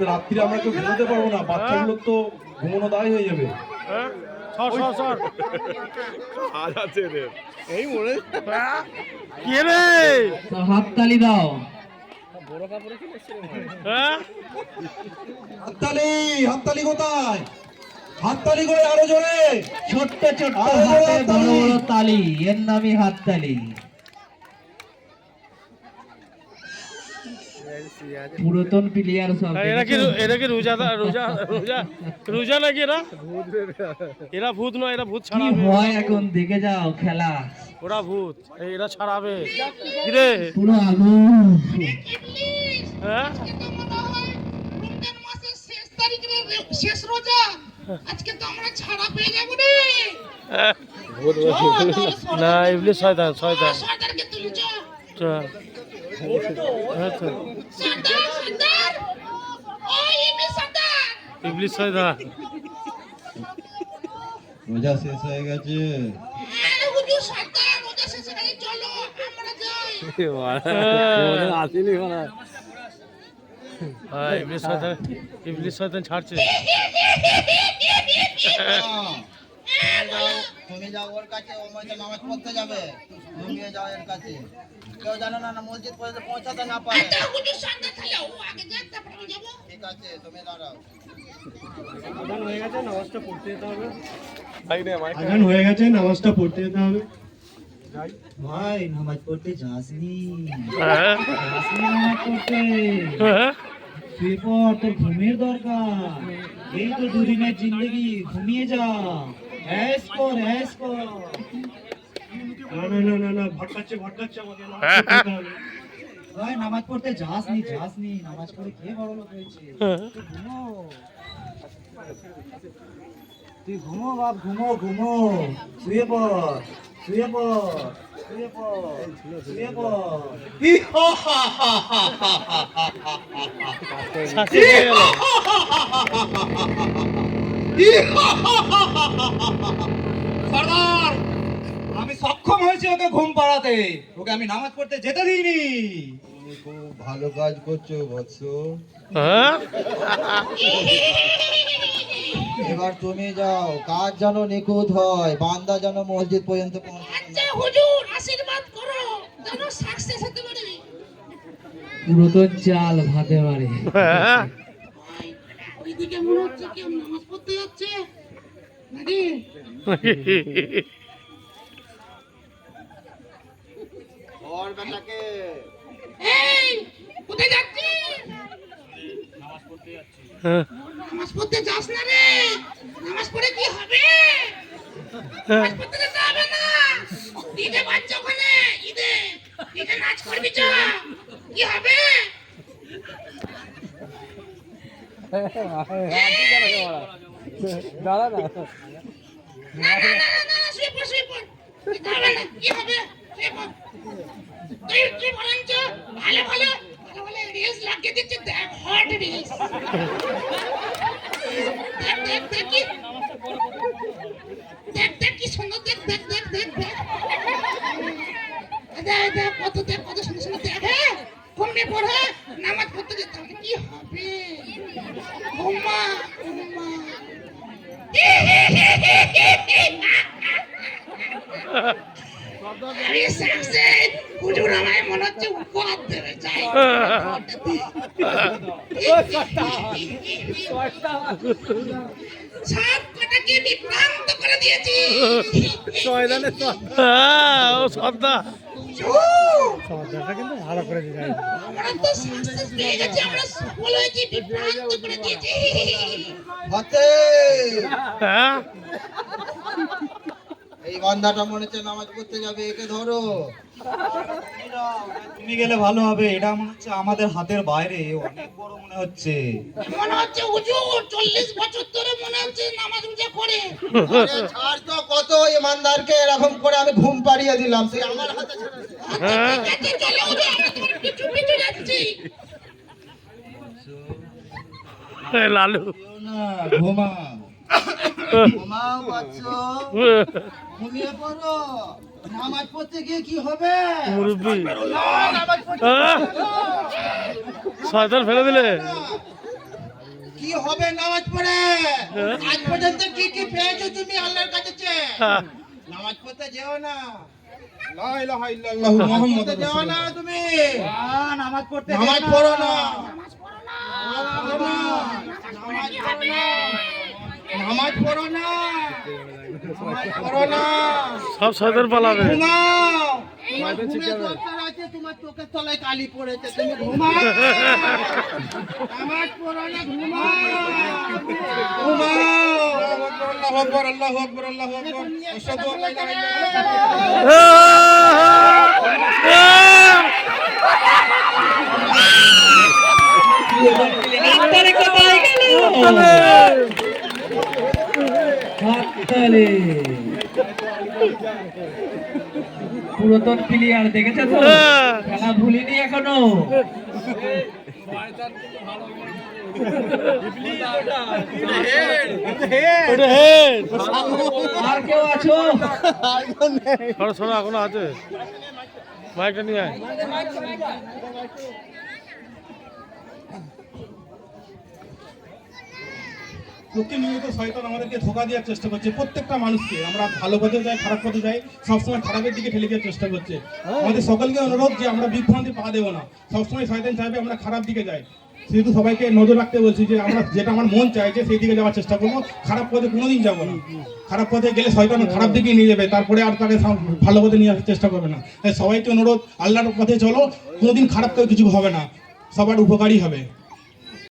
রাত্রি আমরা কেউ ঘুমোতে পারবো না, বাচ্চাগুলোর তো ঘুমানো দায় হয়ে যাবে। হাততালি দাও। হাততালি, হাততালি কোথায়? হাততালি করে আরো জোরে। ছোট্ট ছোট্ট হাতে বড় বড় তালি, এর নামই হাততালি। পুরাতন প্লেয়ার সব। এরা কি রোজা নাকি এরা ভূত নয়, এরা ভূত ছাড়াবে। হয় এখন দেখে যাও খেলা, ওরা ভূত, এরা ছাড়াবে। কিরে পুরো আগুন। হ্যাঁ শেষ রোজা, আজকে তো আমরা ছাড়া পেয়ে যাবো রে। না ইবলিস শয়তান, শয়তান। সর্দারকে তুলি চল। চল। সর্দার, সর্দার, ওই ইবলিস সর্দার। ইবলিস শয়তান। রোজা শেষ হয়ে গেছে। হ্যাঁ হুজুর সর্দার, রোজা শেষ হয়ে গেছে, চলো আমরা যাই। ইবলিস শয়তান, ইবলিস শয়তান ছাড়ছে। তুমি যাও ওর কাছে, ও মধ্যে নামাজ পড়তে যাবে, তুমিও যাও এর কাছে। কেউ জানো না না মসজিদ পর্যন্ত পৌঁছাতে না পারে। আচ্ছা হুজুর সর্দার তাহলে ও আগে যাক, তারপর আমি যাবো। ঠিক আছে, তুমি দাঁড়াও। আজান হয়ে গেছে, নামাজটা পড়তে যেতে হবে। ভাই নামাজ পড়তে যাসনি? হ্যাঁ নামাজ পড়তে শুয়ে পড়, তোর ঘুমের দরকার। এই তো দুদিনের জিন্দগি, ঘুমিয়ে যা, ऐश কর, ऐश কর। না ভটকাচ্ছে আমাকে। ভাই নামাজ পড়তে যাসনি, যাসনি, নামাজ পড়ে কে বড় লোক হয়েছে? ঘুমো, তুই ঘুমো বাপ, ঘুমো ঘুমো, শুয়ে পড়, শুয়ে পড়, শুয়ে পড়, শুয়ে পড়। সর্দার, আমি সক্ষম হয়েছি ওকে ঘুম পাড়াতে, ওকে আমি নামাজ পড়তে যেতে দিইনি। তুমি খুব ভালো কাজ করছো বৎস। হ্যাঁ এবার তুমি যাও, কাজ যেন নিখুঁত হয়, বান্দা যেন মসজিদ পর্যন্ত পৌঁছায়। আচ্ছা হুজুর আশীর্বাদ করো, যেন সাকসেস হতে পারে। পুরাতন চাল ভাতে পারে। ওইদিকে মনে হচ্ছে কেউ নামাজ পড়তে যাচ্ছে নাকি? ওর বেটাকে এই কোথায় যাচ্ছিস? নামাজ পড়তে যাস না রে, নামাজ পড়ে কি হবে? নামাজ পড়তে যেতে হবে না, ঈদে বাচ্চা ওখানে, ঈদে ঈদে নাচ করবি চ, কি হবে? দাঁড়া না, না না না না, শুয়ে পড়, শুয়ে পড়, যেতে হবে না, কি হবে? শুয়ে পড়। তুই বরঞ্চ ভালো ভালো ভালো ভালো রিলস লাগিয়ে দিচ্ছে, দেখ হট রিলস। দেখ দেখ দেখ কি, দেখ দেখ কি সুন্দর, দেখ দেখ দেখ দেখ দেখ দেখ দেখ কত, দেখ কত সুন্দর সুন্দর, দেখ হ্যাঁ ঘুমিয়ে পড়ে নামাজ পড়তে যেতে হবে, কি হবে? ঘুমা ঘুমা। আরে সাকসেস, হুজুর আমায় মনে হচ্ছে উপহার দেবে, যাই সব কটাকে বিভ্রান্ত করে দিয়েছি। ও সর্দার। আমরা তো সাকসেস পেয়ে গেছি, আমরা সফল হয়েছি, বিভ্রান্ত করে দিয়েছি। হাতে হ্যাঁ এই বান্দাটা মনে হচ্ছে নামাজ পড়তে যাবে, একে ধরো। তুমি গেলে ভালো হবে, এটা মনে হচ্ছে আমাদের হাতের বাইরে, অনেক বড় মনে হচ্ছে। মনে হচ্ছে হুজুর 40 বছর ধরে মনে হচ্ছে নামাজ রোজা করে। আরে ছাড় তো, কত ইমানদারকে এরকম করে আমি ঘুম পাড়িয়ে দিলাম, সে আমার হাতে ছেড়েছে। আচ্ছা, ঠিক আছে, চলো হুজুর, আমরা তোমার পিছু পিছু যাচ্ছি। লালু না ঘুমা, ঘুমাও বাচ্চা, ঘুমিয়ে পড়ো। নামাজ পড়তে গিয়ে কি হবে? মুরব্বি শয়তান ফেলে দিলে। কি হবে নামাজ পড়ে? আজ পর্যন্ত কি কি পেয়েছো তুমি আল্লাহর কাছে চেয়ে? হ্যাঁ। নামাজ পড়তে যেও না। লা ইলাহা ইল্লাল্লাহু মুহাম্মাদুর রাসূলুল্লাহ। যেও না তুমি। নামাজ পড়তে নামাজ পড়ো না। নামাজ পড়ো না। নামাজ পড়ো না। সব শয়তান পালাবে। ঘুমাও। তোমার ঘুমের দরকার আছে, তোমার চোখের তলায় কালি পড়েছে, তুমি ঘুমাও। নামাজ পড়ো না, ঘুমাও। ঘুমাও। আল্লাহু আকবার, আল্লাহু আকবার, আল্লাহু আকবার। আশহাদু আল্লা ইলাহা ইল্লাল্লাহ। হাততালি। পুরাতন প্লেয়ার দেখেছো তো? খেলা ভুলিনি এখনো। ওটা হেড। আর কেউ আছো? শোনো শোনো, এখনো আছে। মাইকটা নিয়ে আয়। প্রতিনিয়ত শয়তান আমাদেরকে ধোঁকা দেওয়ার চেষ্টা করছে, প্রত্যেকটা মানুষকে। আমরা ভালো পথে যাই, খারাপ পথে যাই, সবসময় খারাপের দিকে ঠেলে দেওয়ার চেষ্টা করছে। আমাদের সকলকে অনুরোধ যে আমরা বিভ্রান্তি পা দেবো না। সবসময় শয়তান চাইবে আমরা খারাপ দিকে যাই। সেহেতু সবাইকে নজর রাখতে বলছি যে আমরা যেটা আমার মন চাইছে সেই দিকে যাওয়ার চেষ্টা করবো, খারাপ পথে কোনোদিন যাবো না। খারাপ পথে গেলে শয়তান খারাপ দিকেই নিয়ে যাবে, তারপরে আর তাকে ভালো পথে নিয়ে আসার চেষ্টা করবে না। তাই সবাইকে অনুরোধ, আল্লাহর পথে চলো, কোনোদিন খারাপ কেউ কিছু হবে না, সবার উপকারী হবে।